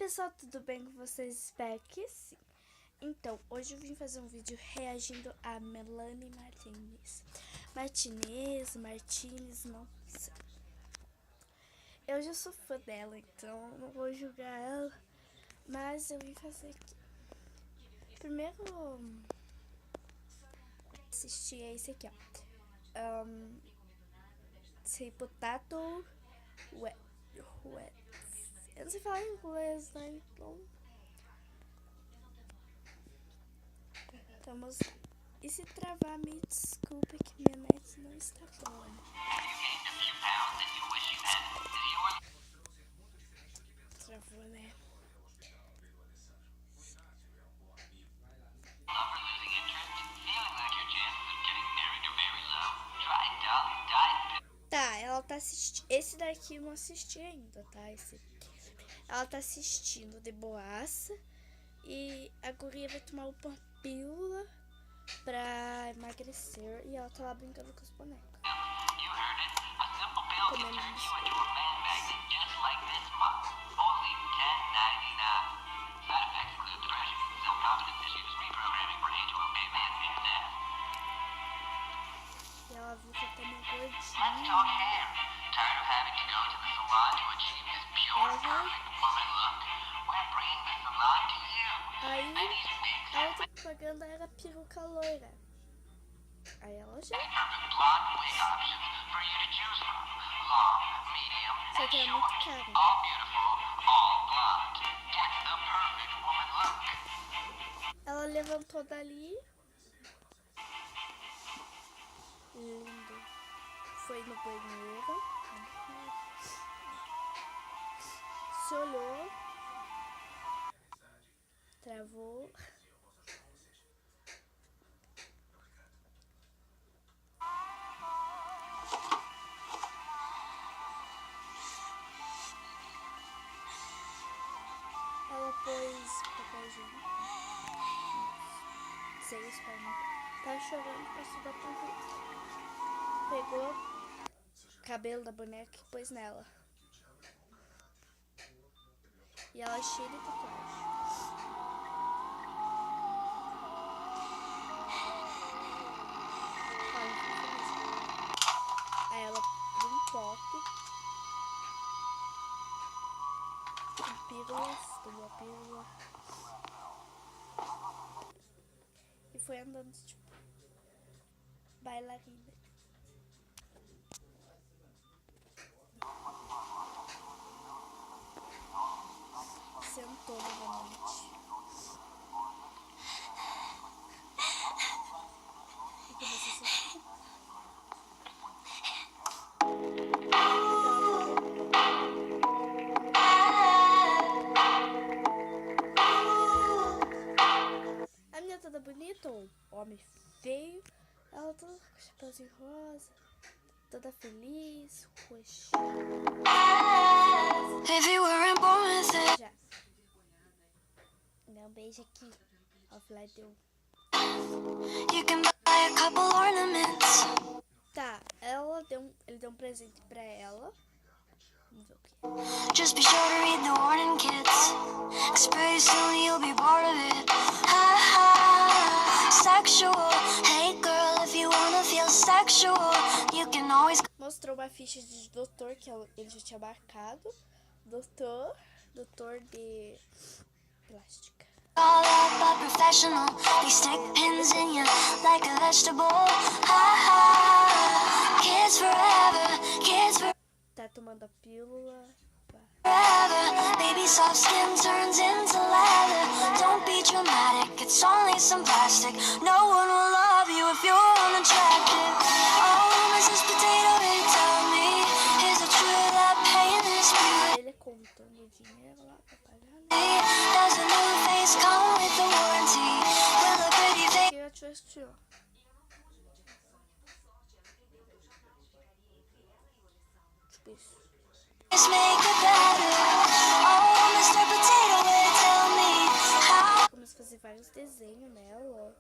pessoal, tudo bem com vocês? Espero que sim. Então, hoje eu vim fazer um vídeo reagindo a Melanie Martinez, não sei. Eu já sou fã dela, então não vou julgar ela, mas eu vim fazer aqui. Primeiro, assisti a esse aqui, ó. Sei Potato Wet. Eu não sei falar inglês, né? Então, vamos. E se travar, me desculpa que minha net não está boa. Travou, né? Tá, ela tá assistindo. Esse daqui eu não assisti ainda, tá? Ela tá assistindo de boaça. E a guria vai tomar uma pílula pra emagrecer. E ela tá lá brincando com os bonecos. Comendo biscoito. E ela viu que eu tô meio gordinha. Aí a outra propaganda era peruca loira. Aí ela já. Só que era muito caro. Ela levantou dali. Lindo. Foi no banheiro. Se olhou. Travou. Ela pôs papelzinho. Sei isso pra mim. Tá chorando, passou batom. Pegou o cabelo da boneca e pôs nela. E ela cheia de tatuagem. Aí ela pôs um pote com pílulas, tomou a pílula e foi andando tipo bailarina. Sentou novamente e começou a sentir. A menina toda bonita, o homem feio, ela toda com chapéuzinho rosa, toda feliz, roxinha. Já. Dá um beijo aqui. Offline deu. Tá, ele deu um presente pra ela. Vamos ver o que. Just be sure to read the warning kits, 'cause pretty soon you'll be bored of it. Ha ha, sexual. Hey girl, if you wanna feel sexual, you can always. Mostrou uma ficha de doutor que ele já tinha marcado. Doutor de plástica. All up a professional, they stick pins in you like a vegetable. Ha ha, kids forever. Tá tomando a pílula. Forever, baby soft skin turns into leather. Don't be dramatic, it's only some plastic. No one will love you if you're unattractive. Oh, Mrs. Potato, they tell me, is it true that pain is beauty? Ele contando dinheiro lá pra pagar. Does a new face come with the warranty? Will a pretty face? Eu te assistiu. Tipo isso. Começou a fazer vários desenhos nela.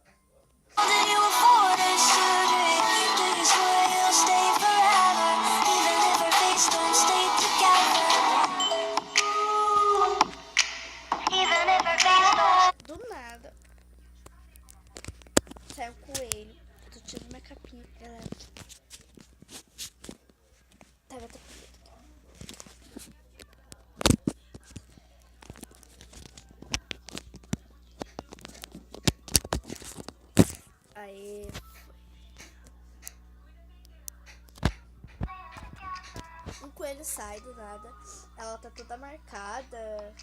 Aê. Um coelho sai do nada. Ela tá toda marcada.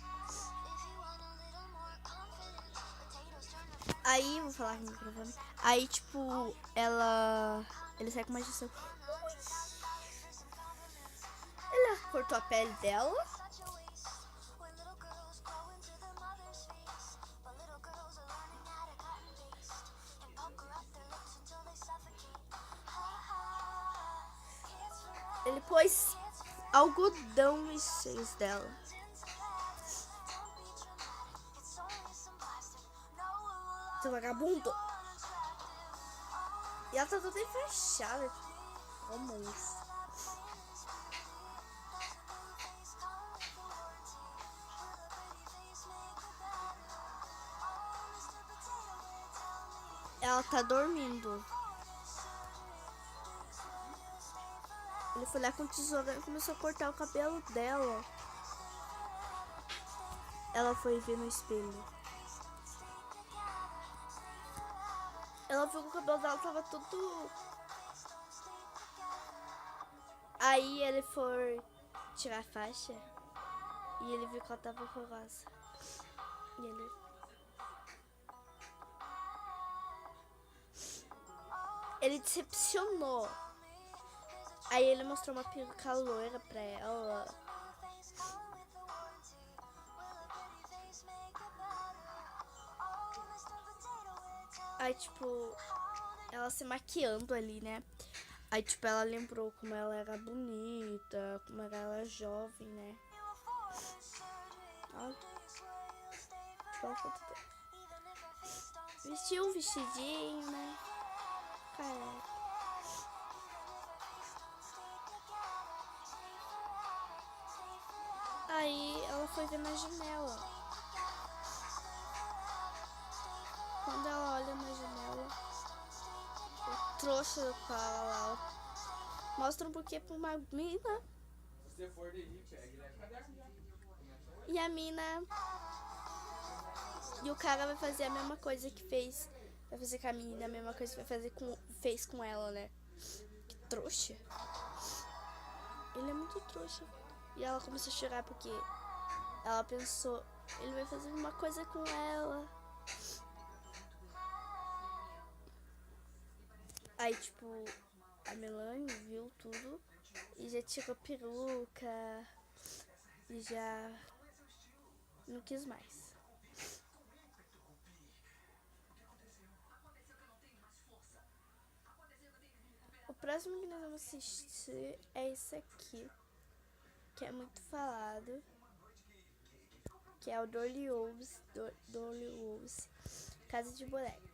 Aí, vou falar aqui no microfone. Aí, tipo, ele sai com uma injeção. Ela cortou a pele dela. Ele pôs algodão nos seios dela. Seu vagabundo. E ela tá toda enfaixada. Como isso? Ela tá dormindo. Ele foi lá com tesoura e começou a cortar o cabelo dela. Ela foi ver no espelho. Ela viu que o cabelo dela tava tudo... Aí ele foi tirar a faixa e ele viu que ela tava horrorosa. E ele decepcionou. Aí ele mostrou uma peruca loira pra ela. Aí, tipo, ela se maquiando ali, né? Aí, tipo, ela lembrou como ela era bonita, como ela era jovem, né? Olha. Vestiu um vestidinho, né? Caraca. Aí ela foi ver na janela. Quando ela olha na janela, o trouxa do cara lá mostra um buquê pra uma mina. E a mina... E o cara vai fazer a mesma coisa que fez. Vai fazer com a menina, a mesma coisa que fez com ela, né? Que trouxa. Ele é muito trouxa. E ela começou a chorar porque ela pensou, ele vai fazer uma coisa com ela. Aí, tipo, a Melanie viu tudo e já tirou peruca e já não quis mais. O próximo que nós vamos assistir é esse aqui, que é muito falado, que é o Dolly Wolves, Casa de Boneca.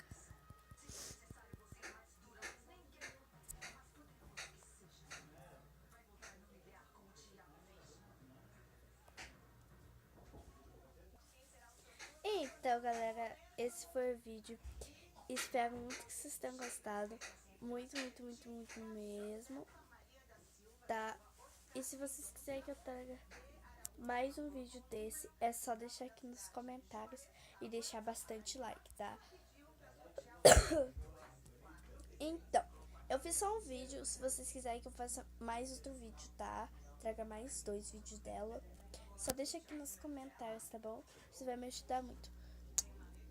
Então, galera, esse foi o vídeo. Espero muito que vocês tenham gostado. Muito, muito, muito, muito mesmo. Tá? E se vocês quiserem que eu traga mais um vídeo desse, é só deixar aqui nos comentários e deixar bastante like, tá? Então, eu fiz só um vídeo. Se vocês quiserem que eu faça mais outro vídeo, tá? Traga mais 2 vídeos dela. Só deixa aqui nos comentários, tá bom? Isso vai me ajudar muito.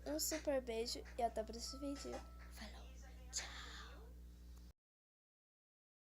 Um super beijo e até o próximo vídeo.